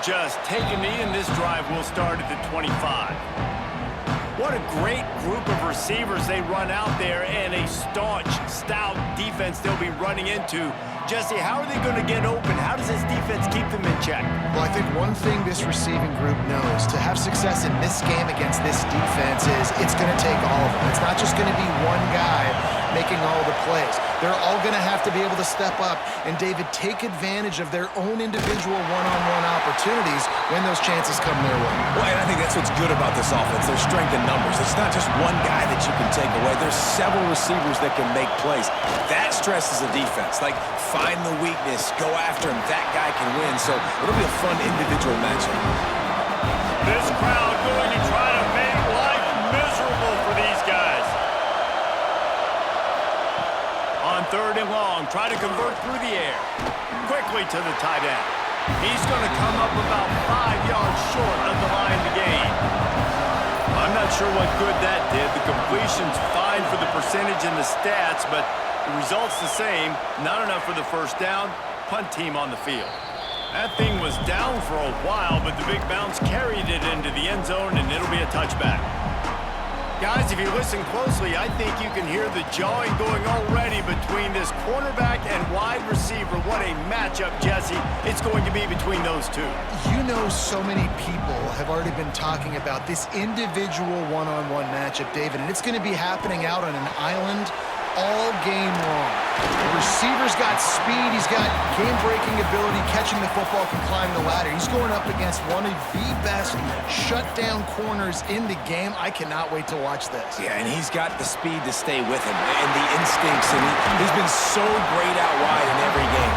just take a knee, and this drive will start at the 25. What a great group of receivers they run out there, and a staunch, stout defense they'll be running into. Jesse, how are they going to get open? How does this defense keep them in check? Well, I think one thing this receiving group knows, to have success in this game against this defense is it's going to take all of them. It's not just going to be one guy making all the plays. They're all going to have to be able to step up and, David, take advantage of their own individual one-on-one opportunities when those chances come their way. Well, and I think that's what's good about this offense, their strength in numbers. It's not just one guy that you can take away. There's several receivers that can make plays. That stresses the defense. Like, find the weakness, go after him. That guy can win. So it'll be a fun individual matchup. This crowd going to try to make life miserable for these guys. On 3rd and long, try to convert through the air. Quickly to the tight end. He's going to come up about 5 yards short of the line to gain. I'm not sure what good that did. The completion's fine for the percentage and the stats, but the result's the same. Not enough for the first down. Punt team on the field. That thing was down for a while, but the big bounce carried it into the end zone, and it'll be a touchback. Guys, if you listen closely, I think you can hear the jawing going already between this cornerback and wide receiver. What a matchup, Jesse, it's going to be between those two. You know, so many people have already been talking about this individual one-on-one matchup, David, and it's going to be happening out on an island all game long. The receiver's got speed, he's got game-breaking ability, catching the football, can climb the ladder. He's going up against one of the best shutdown corners in the game. I cannot wait to watch this. Yeah, and he's got the speed to stay with him and the instincts, and he's been so great out wide in every game.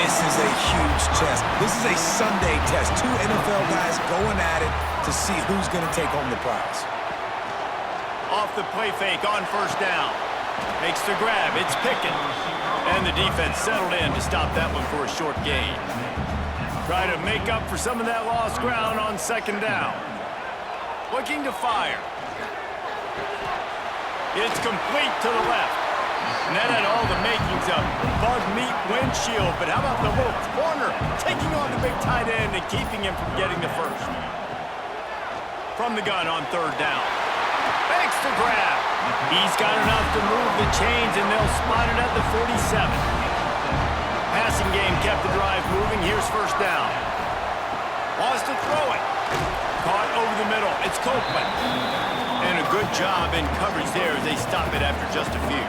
This is a huge test. This is a Sunday test. 2 NFL guys going at it to see who's going to take home the prize. Off the play fake on 1st down. Makes the grab. It's Pickett. And the defense settled in to stop that one for a short gain. Try to make up for some of that lost ground on 2nd down. Looking to fire. It's complete to the left. And that had all the makings of bug meat windshield. But how about the little corner taking on the big tight end and keeping him from getting the first? From the gun on 3rd down. Makes the grab. He's got enough to move the chains, and they'll spot it at the 47. Passing game kept the drive moving. Here's 1st down. Wants to throw it. Caught over the middle. It's Copeland. And a good job in coverage there as they stop it after just a few.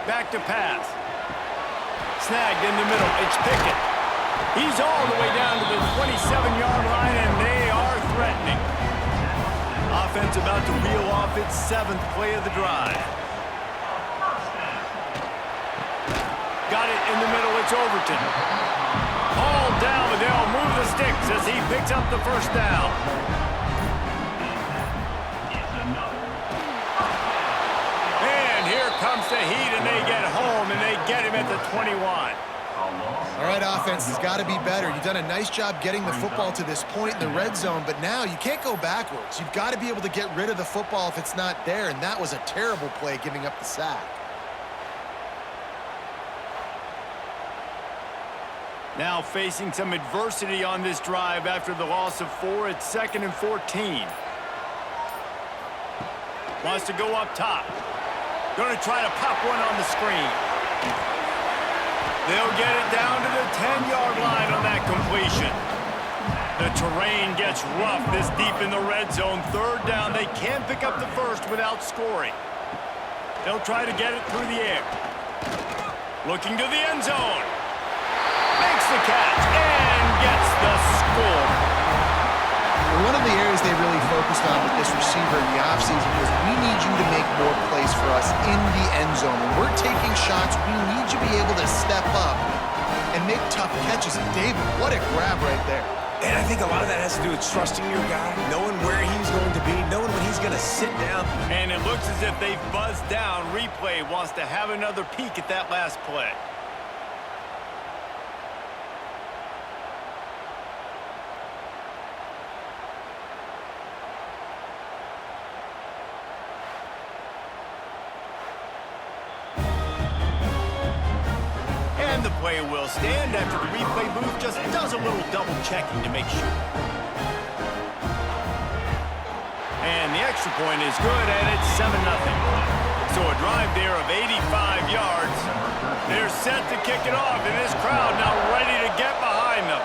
Back to pass. Snagged in the middle. It's Pickett. He's all the way down to the 27-yard line, and they are threatening. Offense about to reel off its 7th play of the drive. Got it in the middle. It's Overton. All down, but they'll move the sticks as he picks up the 1st down. And here comes the heat, and they get home, and they get him at the 21. All right, offense has got to be better. You've done a nice job getting the football to this point in the red zone, but now you can't go backwards. You've got to be able to get rid of the football if it's not there, and that was a terrible play giving up the sack. Now facing some adversity on this drive after the loss of 4. It's 2nd and 14. Wants to go up top. Going to try to pop one on the screen. They'll get it down to the 10-yard line on that completion. The terrain gets rough this deep in the red zone. 3rd down. They can't pick up the first without scoring. They'll try to get it through the air. Looking to the end zone. Makes the catch and gets the score. One of the areas they really focused on with this receiver in the offseason was we need you to make more plays for us in the end zone. When we're taking shots, we need you to be able to step up and make tough catches. And David, what a grab right there. And I think a lot of that has to do with trusting your guy, knowing where he's going to be, knowing when he's going to sit down. And it looks as if they've buzzed down. Replay wants to have another peek at that last play. And the play will stand after the replay booth just does a little double checking to make sure. And the extra point is good, and it's 7-0. So a drive there of 85 yards. They're set to kick it off, and this crowd now ready to get behind them.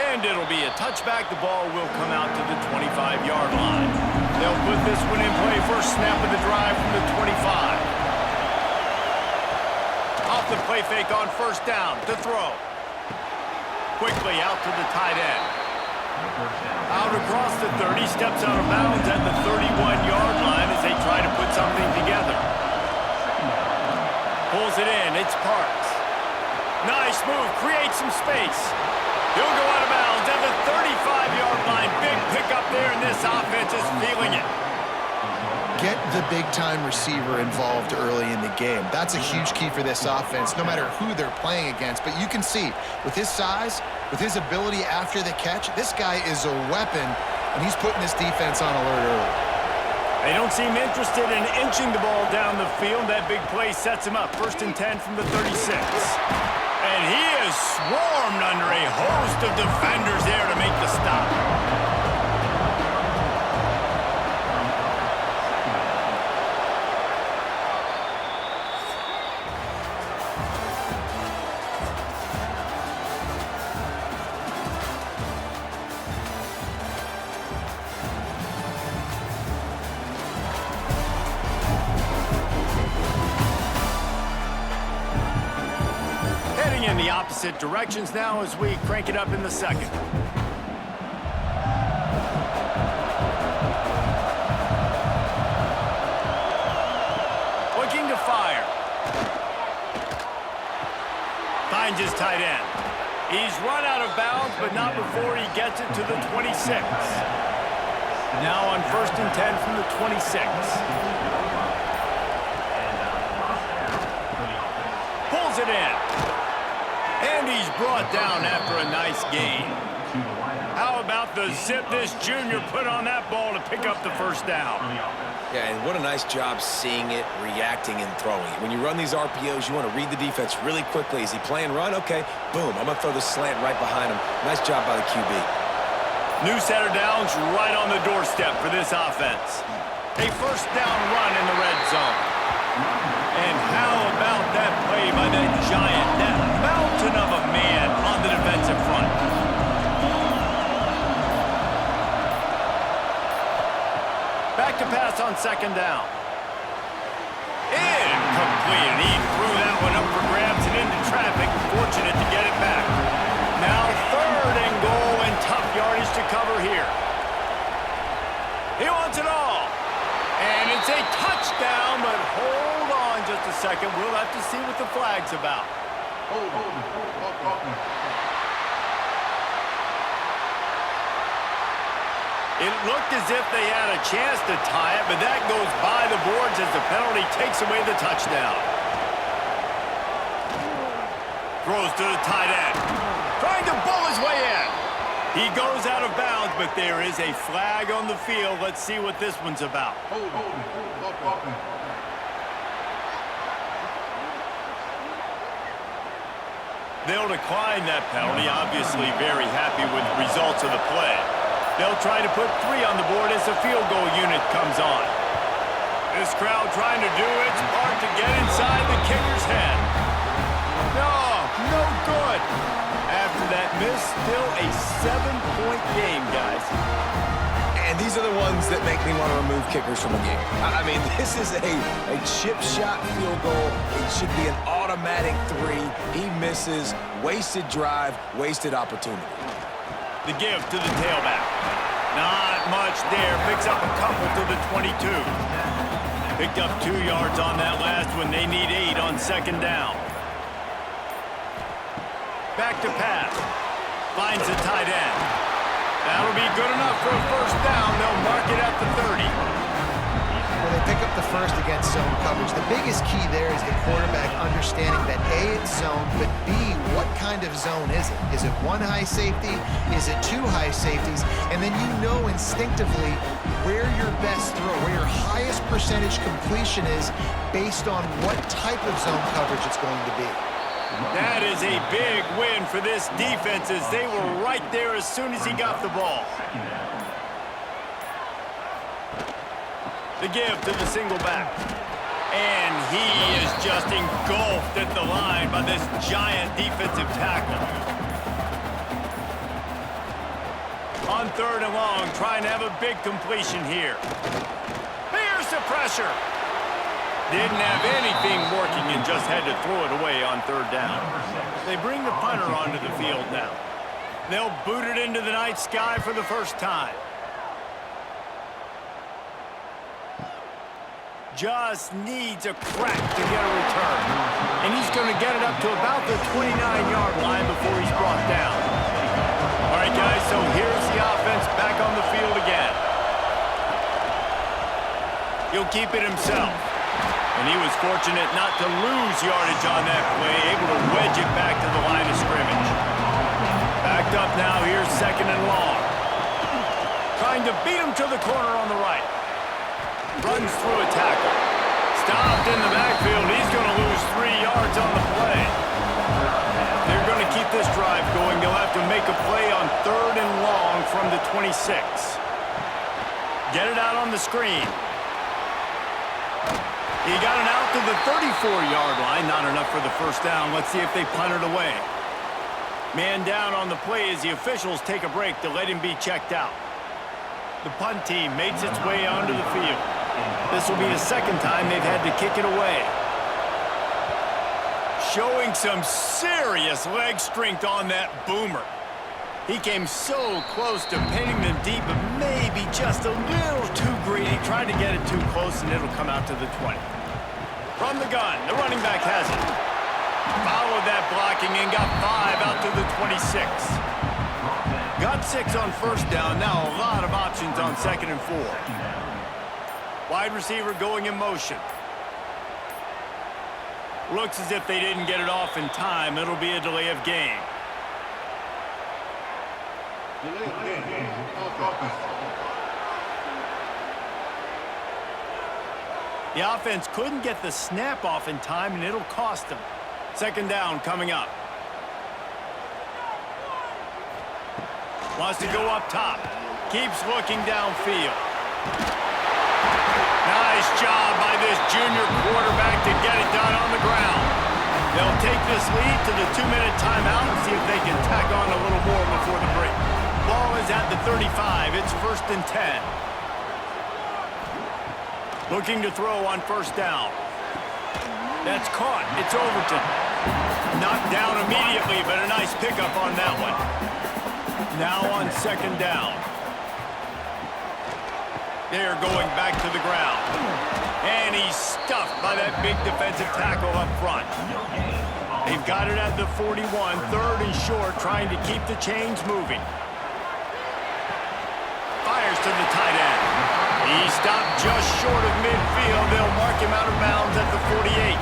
And it'll be a touchback. The ball will come out to the 25-yard line. They'll put this one in play. First snap of the drive from the 25. Off the play fake on first down to throw. Quickly out to the tight end. Out across the 30, steps out of bounds at the 31-yard line as they try to put something together. Pulls it in. It's Parks. Nice move. Creates some space. He'll go out of bounds at the 35-yard line. Big pickup there, and this offense is feeling it. Get the big-time receiver involved early in the game. That's a huge key for this offense, no matter who they're playing against. But you can see, with his size, with his ability after the catch, this guy is a weapon, and he's putting this defense on alert early. They don't seem interested in inching the ball down the field. That big play sets him up. 1st and 10 from the 36. And he is swarmed under a host of defenders there to make the stop. In the opposite directions now as we crank it up in the second. Looking to fire. Finds his tight end. He's run out of bounds, but not before he gets it to the 26. Now on 1st and 10 from the 26. Pulls it in. And he's brought down after a nice gain. How about the zip this junior put on that ball to pick up the first down? Yeah, and what a nice job seeing it, reacting, and throwing it. When you run these RPOs, you want to read the defense really quickly. Is he playing run? Okay, boom, I'm going to throw the slant right behind him. Nice job by the QB. New set of downs right on the doorstep for this offense. A first down run in the red zone. And how about that play by that giant, that mountain of a man on the defensive front? Back to pass on 2nd down. Incomplete, and he threw that one up for grabs and into traffic. Fortunate to get it back. Now 3rd and goal, and tough yardage to cover here. He wants it all. And it's a touchdown, but hold on just a second. We'll have to see what the flag's about. It looked as if they had a chance to tie it, but that goes by the boards as the penalty takes away the touchdown. Throws to the tight end. Trying to bull his way in. He goes out of bounds, but there is a flag on the field. Let's see what this one's about. They'll decline that penalty, obviously very happy with the results of the play. They'll try to put 3 on the board as the field goal unit comes on. This crowd trying to do its part to get inside the kicker's head. No good. After that miss, still a 7-point game, guys. And these are the ones that make me want to remove kickers from the game. I mean, this is a chip shot field goal. It should be an automatic 3. He misses. Wasted drive, wasted opportunity. The give to the tailback. Not much there. Picks up a couple to the 22. Picked up 2 yards on that last one. They need 8 on 2nd down. Back to pass. Finds the tight end. That'll be good enough for a first down. They'll mark it at the 30. Well, they pick up the first against zone coverage. The biggest key there is the quarterback understanding that A, it's zone, but B, what kind of zone is it? Is it one high safety? Is it two high safeties? And then you know instinctively where your best throw, where your highest percentage completion is based on what type of zone coverage it's going to be. That is a big win for this defense as they were right there as soon as he got the ball. The give to the single back. And he is just engulfed at the line by this giant defensive tackle. On 3rd and long, trying to have a big completion here. Here's the pressure. Didn't have anything working and just had to throw it away on 3rd down. They bring the punter onto the field now. They'll boot it into the night sky for the first time. Just needs a crack to get a return. And he's going to get it up to about the 29-yard line before he's brought down. All right, guys, so here's the offense back on the field again. He'll keep it himself. And he was fortunate not to lose yardage on that play, able to wedge it back to the line of scrimmage. Backed up now, here's 2nd and long. Trying to beat him to the corner on the right. Runs through a tackle. Stopped in the backfield. He's going to lose 3 yards on the play. They're going to keep this drive going. They'll have to make a play on 3rd and long from the 26. Get it out on the screen. He got it out to the 34-yard line. Not enough for the first down. Let's see if they punt it away. Man down on the play as the officials take a break to let him be checked out. The punt team makes its way onto the field. This will be the 2nd time they've had to kick it away. Showing some serious leg strength on that boomer. He came so close to pinning them deep, but maybe just a little too greedy. Tried to get it too close, and it'll come out to the 20. From the gun, the running back has it. Followed that blocking and got 5 out to the 26. Got 6 on 1st down. Now a lot of options on 2nd and 4. Wide receiver going in motion. Looks as if they didn't get it off in time. It'll be a delay of game. The offense couldn't get the snap off in time, and it'll cost them. 2nd down coming up. Wants to go up top. Keeps looking downfield. Nice job by this junior quarterback to get it done on the ground. They'll take this lead to the 2-minute timeout and see if they can tack on a little more before the break. Ball is at the 35. It's 1st and 10. Looking to throw on 1st down. That's caught. It's Overton. Knocked down immediately, but a nice pickup on that one. Now on 2nd down. They're going back to the ground. And he's stuffed by that big defensive tackle up front. They've got it at the 41, 3rd and short, trying to keep the chains moving. Fires to the tight end. He stopped just short of midfield. They'll mark him out of bounds at the 48.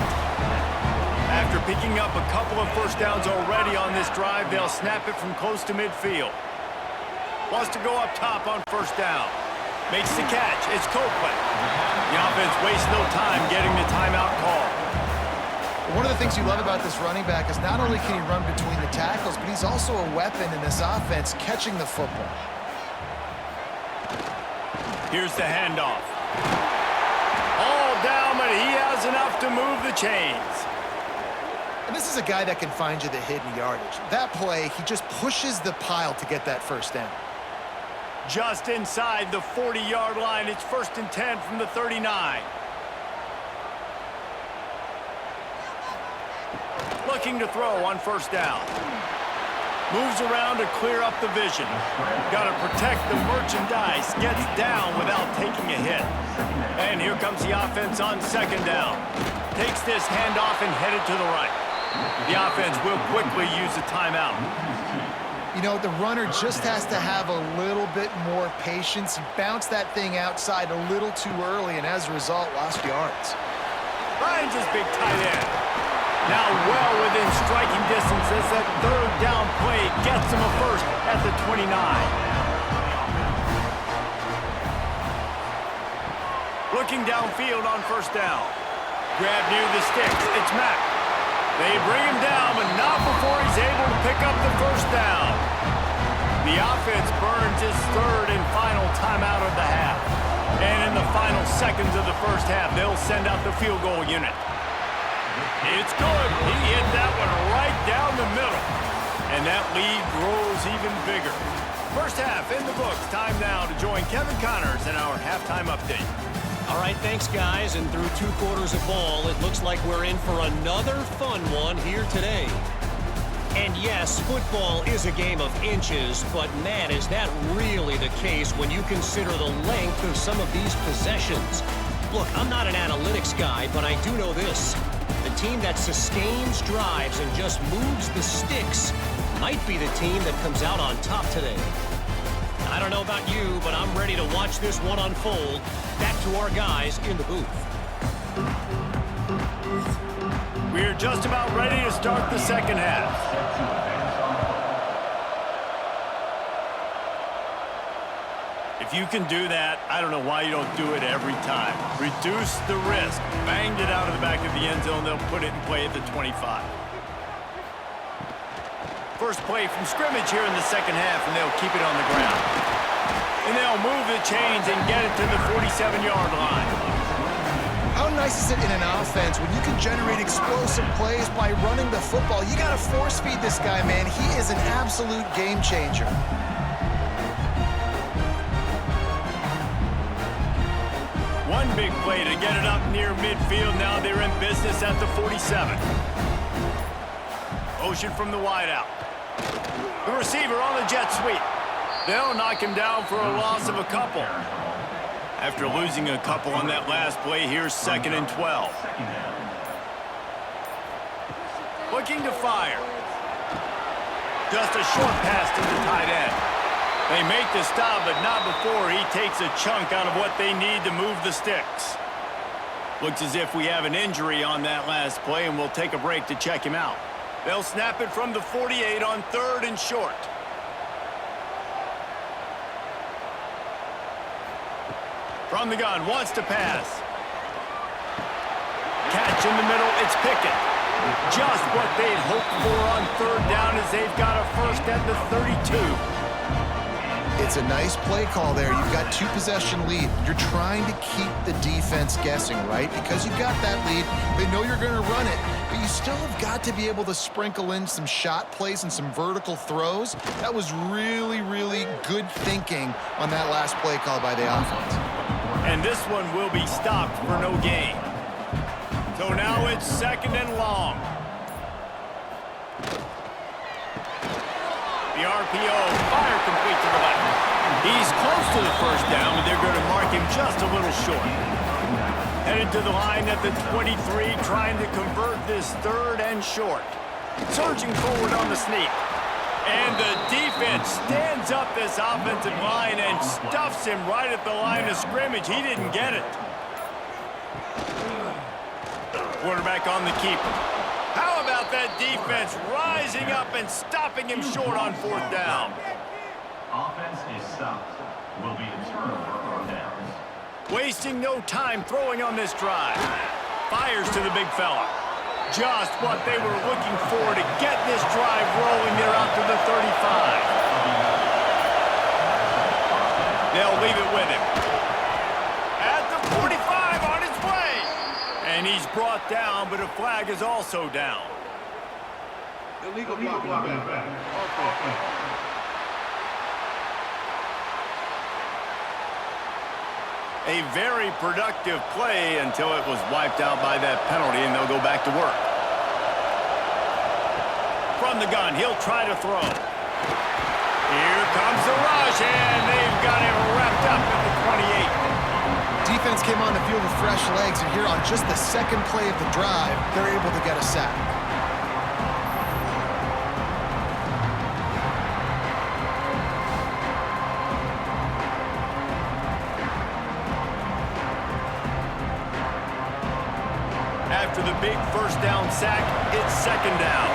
After picking up a couple of 1st downs already on this drive, they'll snap it from close to midfield. Wants to go up top on 1st down. Makes the catch. It's Copeland. The offense wastes no time getting the timeout call. One of the things you love about this running back is not only can he run between the tackles, but he's also a weapon in this offense catching the football. Here's the handoff. All down, but he has enough to move the chains. And this is a guy that can find you the hidden yardage. That play, he just pushes the pile to get that 1st down. Just inside the 40-yard line. It's 1st and 10 from the 39. Looking to throw on 1st down. Moves around to clear up the vision. Got to protect the merchandise. Gets down without taking a hit. And here comes the offense on 2nd down. Takes this handoff and headed to the right. The offense will quickly use a timeout. You know, the runner just has to have a little bit more patience. He bounced that thing outside a little too early, and as a result, lost yards. Finds his big tight end. Now well within striking distance as that third down play gets him a first at the 29. Looking downfield on first down. Grab near the sticks. It's Mack. They bring him down, but not before he's able to pick up the first down. The offense burns his third and final timeout of the half. And in the final seconds of the first half, they'll send out the field goal unit. It's good. He hit that one right down the middle. And that lead grows even bigger. First half in the books. Time now to join Kevin Connors in our halftime update. All right, thanks, guys. And through 2 quarters of ball, it looks like we're in for another fun one here today. And yes, football is a game of inches, but man, is that really the case when you consider the length of some of these possessions. Look, I'm not an analytics guy, but I do know this. The team that sustains drives and just moves the sticks might be the team that comes out on top today. I don't know about you, but I'm ready to watch this one unfold. Back to our guys in the booth. We're just about ready to start the second half. If you can do that, I don't know why you don't do it every time. Reduce the risk. Banged it out of the back of the end zone. They'll put it in play at the 25. First play from scrimmage here in the second half, and they'll keep it on the ground. And they'll move the chains and get it to the 47-yard line. How nice is it in an offense when you can generate explosive plays by running the football? You got to force feed this guy, man. He is an absolute game changer. One big play to get it up near midfield. Now they're in business at the 47. Motion from the wideout. The receiver on the jet sweep. They'll knock him down for a loss of a couple. After losing a couple on that last play, here's 2nd and 12. Looking to fire. Just a short pass to the tight end. They make the stop, but not before he takes a chunk out of what they need to move the sticks. Looks as if we have an injury on that last play, and we'll take a break to check him out. They'll snap it from the 48 on 3rd and short. From the gun, wants to pass. Catch in the middle, it's Pickett. Just what they'd hoped for on 3rd down as they've got a first at the 32. It's a nice play call there. You've got 2-possession lead. You're trying to keep the defense guessing, right? Because you've got that lead. They know you're going to run it, but you still have got to be able to sprinkle in some shot plays and some vertical throws. That was really, really good thinking on that last play call by the offense. And this one will be stopped for no gain. So now it's 2nd and long. The RPO, fire complete to the left. He's close to the first down, but they're going to mark him just a little short. Headed to the line at the 23, trying to convert this 3rd and short. Surging forward on the sneak. And the defense stands up this offensive line and stuffs him right at the line of scrimmage. He didn't get it. Quarterback on the keeper. How about that defense rising up and stopping him short on 4th down? Offense is stopped. Will be a turnover or downs. Wasting no time throwing on this drive. Fires to the big fella. Just what they were looking for to get this drive rolling. They're out to the 35. They'll leave it with him. At the 45 on his way. And he's brought down, but a flag is also down. Illegal block back. A very productive play until it was wiped out by that penalty, and they'll go back to work. From the gun, he'll try to throw. Here comes the rush, and they've got him wrapped up at the 28. Defense came on the field with fresh legs, and here on just the 2nd play of the drive, they're able to get a sack. after the big first down sack, it's second down.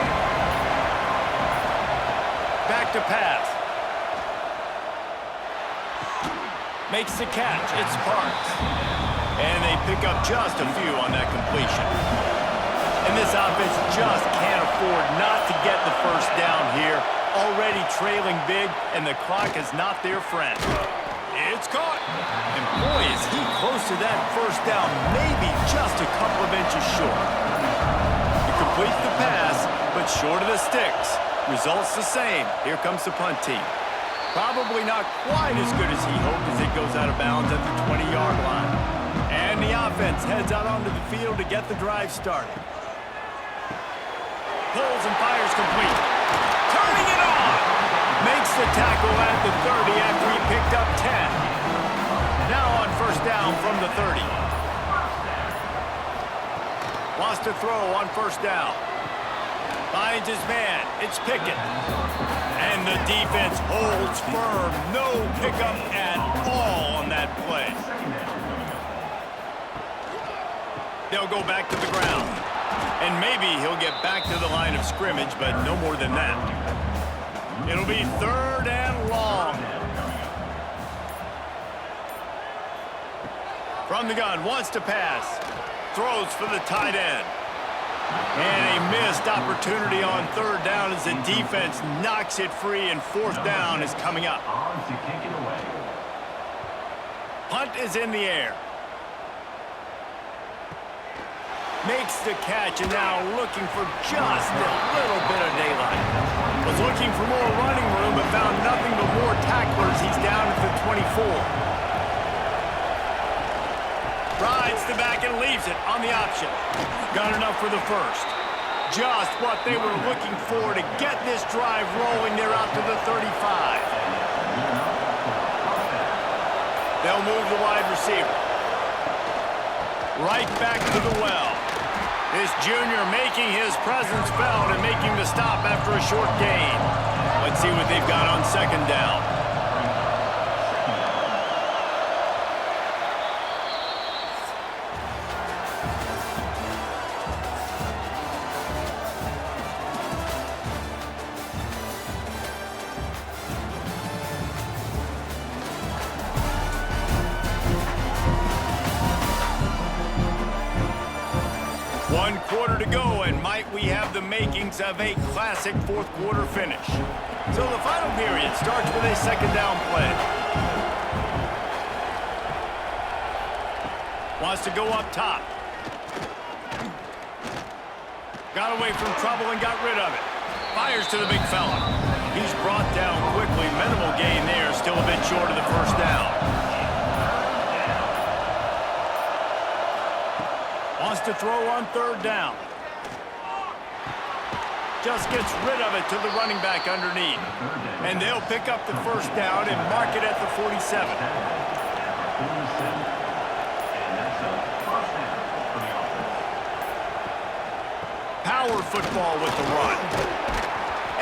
Back to pass. Makes the catch. It's Parks. And they pick up just a few on that completion. And this offense just can't afford not to get the first down here. Already trailing big, and the clock is not their friend. It's caught. And boy, is he close to that first down, maybe just a couple of inches short. He completes the pass, but short of the sticks. Results the same. Here comes the punt team. Probably not quite as good as he hoped as it goes out of bounds at the 20-yard line. And the offense heads out onto the field to get the drive started. Pulls and fires complete. Turning it on! Makes the tackle at the 30 after he picked up 10. Now on first down from the 30. Wants to throw on first down. Finds his man. It's Pickett. And the defense holds firm. No pickup at all on that play. They'll go back to the ground. And maybe he'll get back to the line of scrimmage, but no more than that. It'll be third and long. From the gun, wants to pass. Throws for the tight end. And a missed opportunity on third down as the defense knocks it free, and fourth down is coming up. Punt is in the air. Makes the catch, and now looking for just a little bit of daylight. Was looking for more running room, but found nothing but more tacklers. He's down at the 24. Rides the back and leaves it on the option. Got enough for the first. Just what they were looking for to get this drive rolling. They're out to the 35. They'll move the wide receiver. Right back to the well. This junior making his presence felt and making the stop after a short gain. Let's see what they've got on second down. One quarter to go, and might we have the makings of a classic fourth quarter finish. So the final period starts with a second down play. Wants to go up top. Got away from trouble and got rid of it. Fires to the big fella. He's brought down quickly. Minimal gain there, still a bit short of the first down. Wants to throw on third down. Just gets rid of it to the running back underneath. And they'll pick up the first down and mark it at the 47. Power football with the run.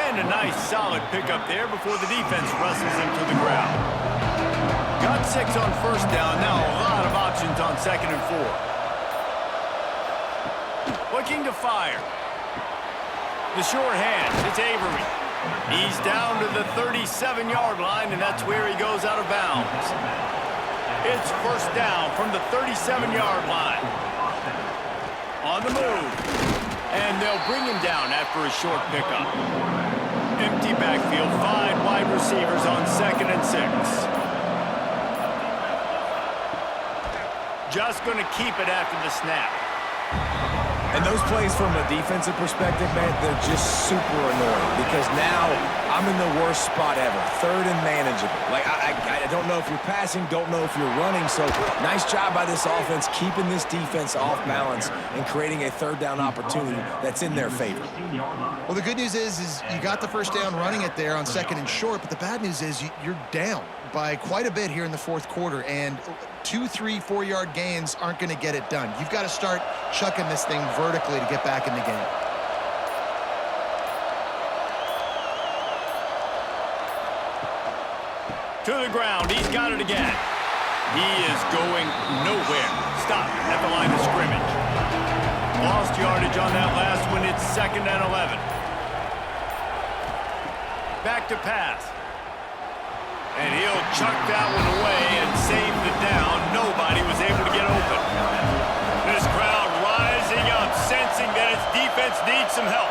And a nice solid pickup there before the defense wrestles him to the ground. Got 6 on first down. Now a lot of options on second and 4. Looking to fire. The short hand, it's Avery. He's down to the 37-yard line, and that's where he goes out of bounds. It's first down from the 37-yard line. On the move. And they'll bring him down after a short pickup. Empty backfield, 5 wide receivers on second and 6. Just going to keep it after the snap. And those plays from a defensive perspective, man, they're just super annoying because now I'm in the worst spot ever. Third and manageable. Like, I don't know if you're passing, don't know if you're running. So nice job by this offense keeping this defense off balance and creating a third down opportunity that's in their favor. Well, the good news is you got the first down running it there on second and short, but the bad news is you're down by quite a bit here in the fourth quarter, and 2, 3, 4-yard gains aren't going to get it done. You've got to start chucking this thing vertically to get back in the game. To the ground, he's got it again. He is going nowhere. Stop at the line of scrimmage. Lost yardage on that last one. It's 2nd and 11. Back to pass. And he'll chuck that one away and save the down. Nobody was able to get open. This crowd rising up, sensing that its defense needs some help.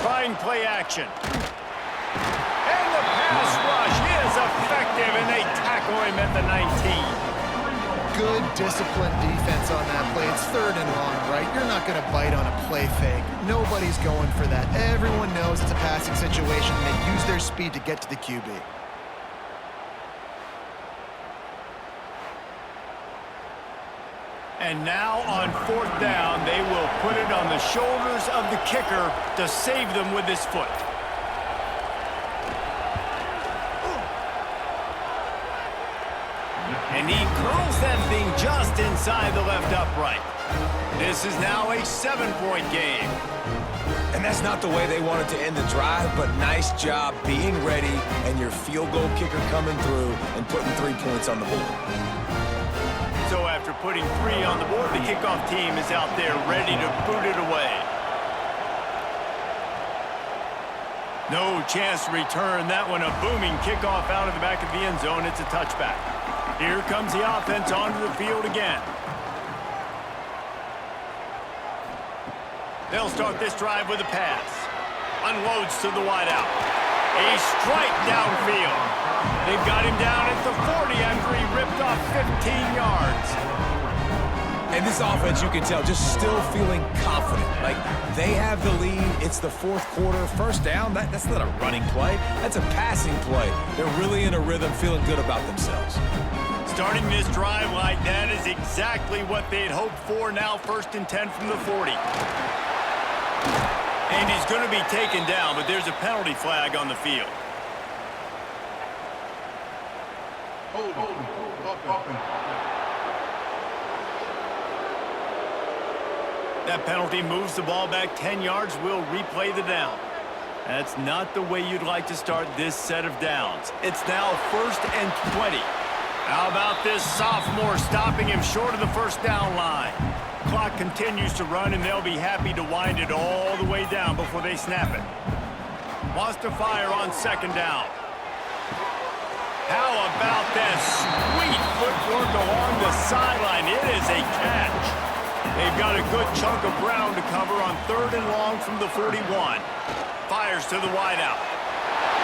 Trying play action. And the pass rush is effective, and they tackle him at the 19. Good disciplined defense on that play. It's 3rd and long, right? You're not going to bite on a play fake. Nobody's going for that. Everyone knows it's a passing situation, and they use their speed to get to the QB. And now on 4th down, they will put it on the shoulders of the kicker to save them with his foot. And he curls that thing just inside the left upright. This is now a 7-point game. And that's not the way they wanted to end the drive, but nice job being ready and your field goal kicker coming through and putting 3 points on the board. So after putting 3 on the board, the kickoff team is out there ready to boot it away. No chance to return that one. A booming kickoff out of the back of the end zone. It's a touchback. Here comes the offense onto the field again. They'll start this drive with a pass. Unloads to the wideout. A strike downfield. They've got him down at the 40 after he ripped off 15 yards. And this offense, you can tell, just still feeling confident. Like, they have the lead. It's the 4th quarter. 1st down, that's not a running play. That's a passing play. They're really in a rhythm, feeling good about themselves. Starting this drive like that is exactly what they'd hoped for. Now 1st and 10 from the 40. And he's going to be taken down, but there's a penalty flag on the field. That penalty moves the ball back 10 yards. We'll replay the down. That's not the way you'd like to start this set of downs. It's now 1st and 20. How about this sophomore stopping him short of the 1st down line? Clock continues to run, and they'll be happy to wind it all the way down before they snap it. Wants to fire on 2nd down. How about that sweet footwork along the sideline? It is a catch. They've got a good chunk of ground to cover on 3rd and long from the 41. Fires to the wideout.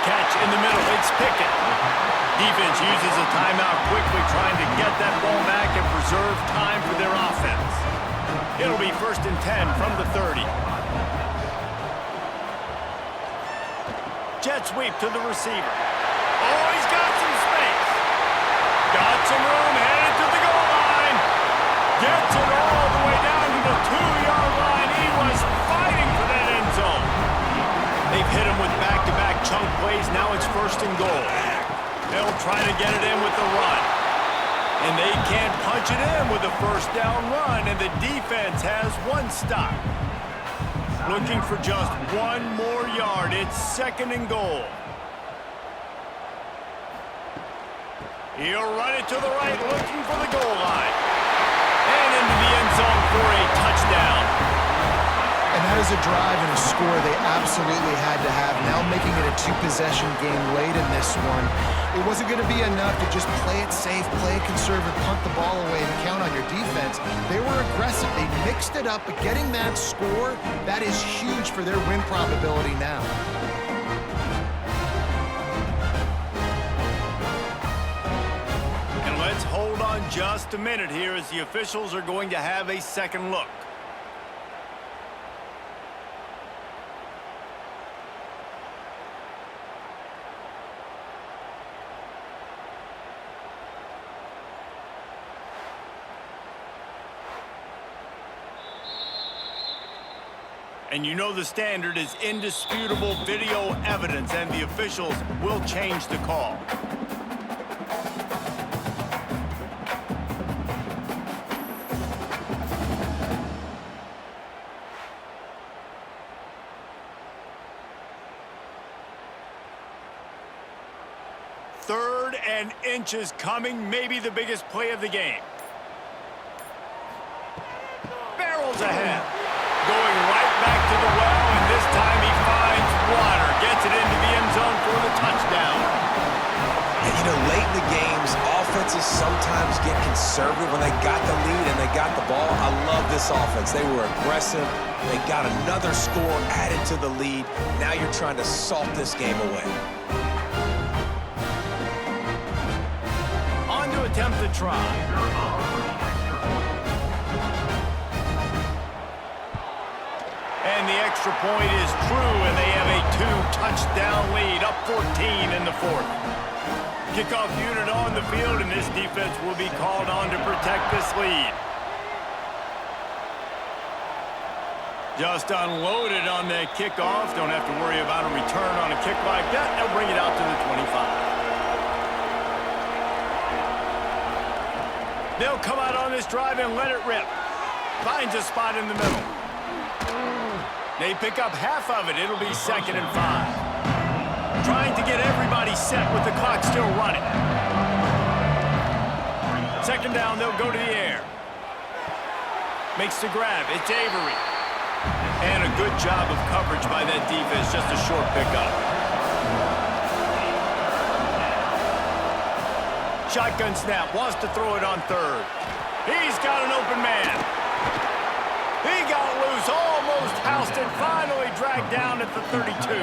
Catch in the middle. It's Pickett. Defense uses a timeout quickly, trying to get that ball back and preserve time for their offense. It'll be 1st and 10 from the 30. Jet sweep to the receiver. Oh, he's got some space. Got some room, headed to the goal line. Gets it all the way down to the 2-yard line. He was fighting for that end zone. They've hit him with back-to-back chunk plays. Now it's 1st and goal. They'll try to get it in with the run. And they can't punch it in with a 1st down run, and the defense has 1 stop. Looking for just 1 more yard. It's 2nd and goal. He'll run it to the right, looking for the goal line. And into the end zone for a touchdown. And that is a drive and a score they absolutely had to have. Now making it a 2-possession game late in this one. It wasn't going to be enough to just play it safe, play it conservative, punt the ball away, and count on your defense. They were aggressive. They mixed it up, but getting that score, that is huge for their win probability now. And let's hold on just a minute here as the officials are going to have a second look. And you know the standard is indisputable video evidence, and the officials will change the call. Third and inches coming, maybe the biggest play of the game. miles ahead. Going right back to the well, and this time he finds water. Gets it into the end zone for the touchdown. And, you know, late in the games, offenses sometimes get conservative when they got the lead and they got the ball. I love this offense. They were aggressive. They got another score added to the lead. Now you're trying to salt this game away. On to attempt the try. And the extra point is true, and they have a 2-touchdown lead, up 14 in the fourth. Kickoff unit on the field, and this defense will be called on to protect this lead. Just unloaded on that kickoff. Don't have to worry about a return on a kick like that. They'll bring it out to the 25. They'll come out on this drive and let it rip. Finds a spot in the middle. They pick up half of it. It'll be 2nd and 5. Trying to get everybody set with the clock still running. 2nd down, they'll go to the air. Makes the grab. It's Avery. And a good job of coverage by that defense. Just a short pickup. Shotgun snap. Wants to throw it on 3rd. He's got an open man. He got loose, almost housed it, finally dragged down at the 32.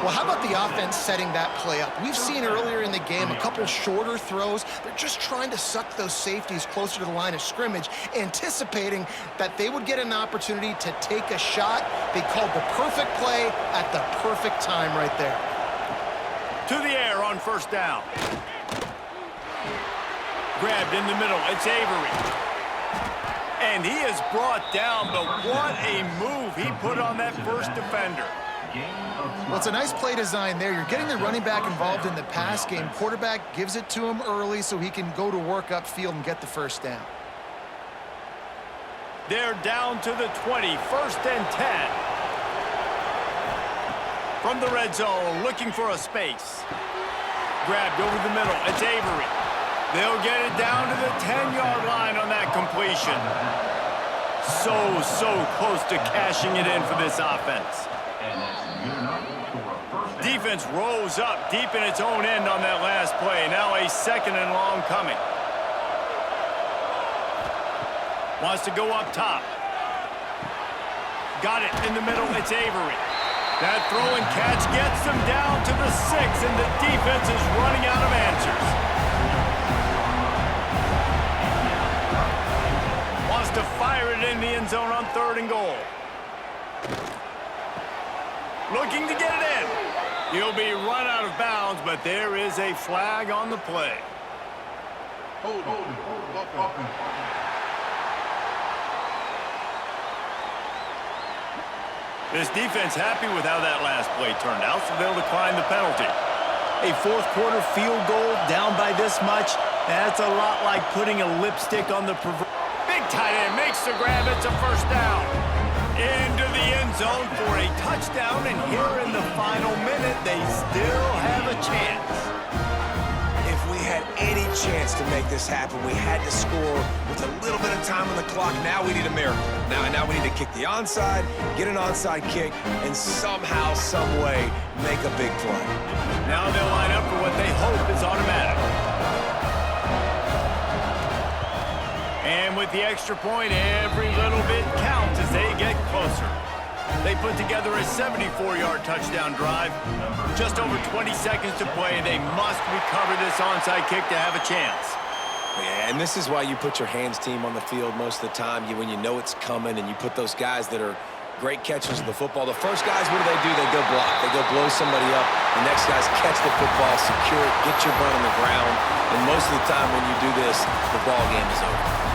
Well, how about the offense setting that play up? We've seen earlier in the game a couple shorter throws. They're just trying to suck those safeties closer to the line of scrimmage, anticipating that they would get an opportunity to take a shot. They called the perfect play at the perfect time right there. To the air on 1st down. Grabbed in the middle, it's Avery. And he is brought down, but what a move he put on that first defender. Well, it's a nice play design there. You're getting the running back involved in the pass game. Quarterback gives it to him early so he can go to work upfield and get the 1st down. They're down to the 20, 1st and 10. From the red zone, looking for a space. Grabbed over the middle, it's Avery. They'll get it down to the 10-yard line on that completion. So close to cashing it in for this offense. Defense rolls up deep in its own end on that last play. Now a 2nd and long coming. Wants to go up top. Got it in the middle. It's Avery. That throw and catch gets them down to the 6, and the defense is running out of answers. Wants to fire it in the end zone on 3rd and goal. Looking to get it in. He'll be run out of bounds, but there is a flag on the play. Hold. This defense happy with how that last play turned out, so they'll decline the penalty. A 4th quarter field goal down by this much, that's a lot like putting a lipstick on the big tight end makes the grab. It's a 1st down. Into the end zone for a touchdown, and here in the final minute, they still have a chance. If we had any chance to make this happen, we had to score with a little bit of time on the clock. Now we need a miracle. Now we need to kick the onside, get an onside kick, and somehow, some way, make a big play. Now they'll line up for what they hope is automatic. And with the extra point, every little bit counts as they get closer. They put together a 74-yard touchdown drive. Just over 20 seconds to play. They must recover this onside kick to have a chance. Yeah, and this is why you put your hands team on the field most of the time. When you know it's coming, and you put those guys that are great catchers of the football. The first guys, what do? They go block. They go blow somebody up. The next guys catch the football, secure it, get your butt on the ground. And most of the time when you do this, the ball game is over.